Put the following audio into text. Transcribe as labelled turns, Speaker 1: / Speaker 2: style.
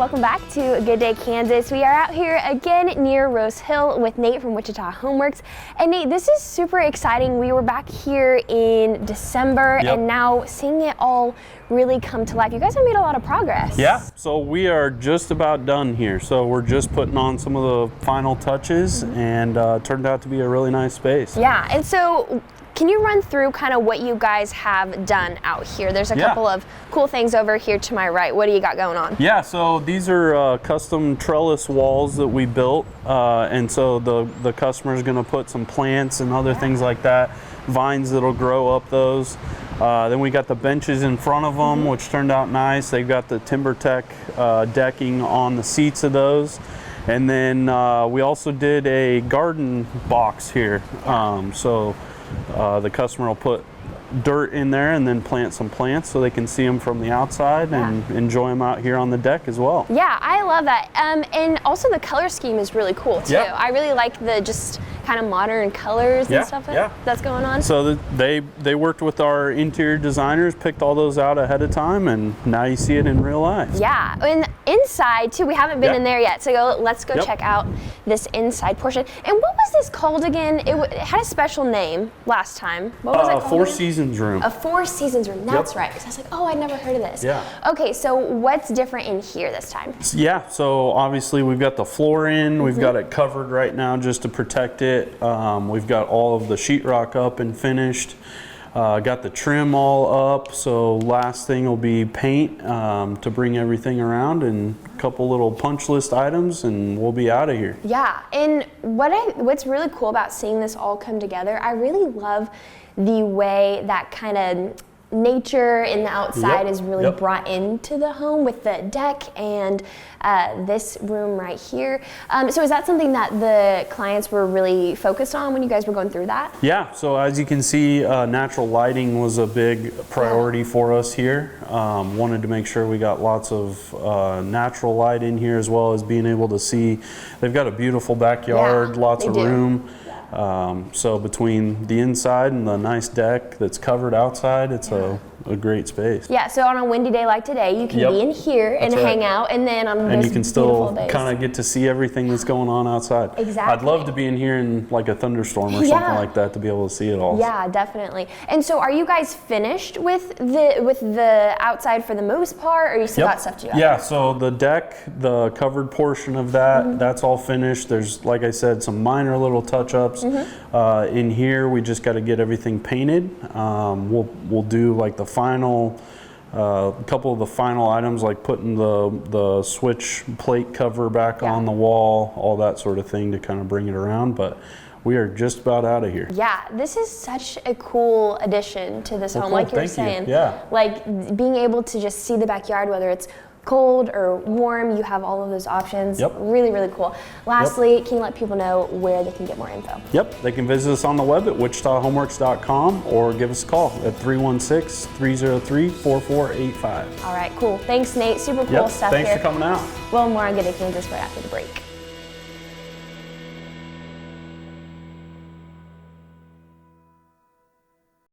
Speaker 1: welcome back to Good Day Kansas. We are out here again near Rose Hill with Nate from Wichita Home Works. And Nate, this is super exciting. We were back here in December and now seeing it all really come to life. You guys have made a lot of progress.
Speaker 2: Yeah, so we are just about done here. So we're just putting on some of the final touches and turned out to be a really nice space.
Speaker 1: Yeah, and so can you run through kind of what you guys have done out here? There's a couple of cool things over here to my right. What do you got going on?
Speaker 2: Yeah, so these are custom trellis walls that we built. And so the customer is going to put some plants and other things like that, vines that'll grow up those. Then we got the benches in front of them, which turned out nice. They've got the TimberTech decking on the seats of those. And then we also did a garden box here. The customer will put dirt in there and then plant some plants so they can see them from the outside and enjoy them out here on the deck as well.
Speaker 1: Yeah, I love that. And also the color scheme is really cool too. I really like the just kind of modern colors and stuff that's going on.
Speaker 2: So they worked with our interior designers, picked all those out ahead of time, and now you see it in real life.
Speaker 1: Yeah, and inside too, we haven't been in there yet, so let's go check out this inside portion. And what was this called again? It had a special name last time. What was it called?
Speaker 2: Four Seasons room.
Speaker 1: A Four Seasons room, that's right. Because I was like, oh, I'd never heard of this.
Speaker 2: Yeah.
Speaker 1: Okay, so what's different in here this time?
Speaker 2: Yeah, so obviously we've got the floor in, we've got it covered right now just to protect it. We've got all of the sheetrock up and finished. Got the trim all up, so last thing will be paint to bring everything around, and a couple little punch list items, and we'll be out of here.
Speaker 1: Yeah, and what's really cool about seeing this all come together, I really love the way that kind of nature in the outside is really brought into the home with the deck and this room right here. So is that something that the clients were really focused on when you guys were going through that?
Speaker 2: Yeah, so as you can see, natural lighting was a big priority for us here. Wanted to make sure we got lots of natural light in here, as well as being able to see. They've got a beautiful backyard, lots of room. So between the inside and the nice deck that's covered outside, it's a great space.
Speaker 1: Yeah, so on a windy day like today, you can be in here and hang out, and then on
Speaker 2: and you can still kind of get to see everything that's going on outside.
Speaker 1: Exactly.
Speaker 2: I'd love to be in here in like a thunderstorm or something like that to be able to see it all.
Speaker 1: Yeah, definitely. And so are you guys finished with the outside for the most part, or you still got stuff to do?
Speaker 2: Yeah, so the deck, the covered portion of that, that's all finished. There's, like I said, some minor little touch-ups. In here, we just got to get everything painted. We'll do like the final couple of the final items, like putting the switch plate cover back on the wall, all that sort of thing to kind of bring it around. But we are just about out of here.
Speaker 1: Yeah, this is such a cool addition to this home, like you were saying. Like being able to just see the backyard, whether it's cold or warm, you have all of those options. Really, really cool. Lastly, can you let people know where they can get more info?
Speaker 2: They can visit us on the web at wichitahomeworks.com or give us a call at 316-303-4485.
Speaker 1: All right, cool. Thanks, Nate. Super cool stuff here.
Speaker 2: Thanks for coming out.
Speaker 1: Well, more on Good Day Kansas right after the break.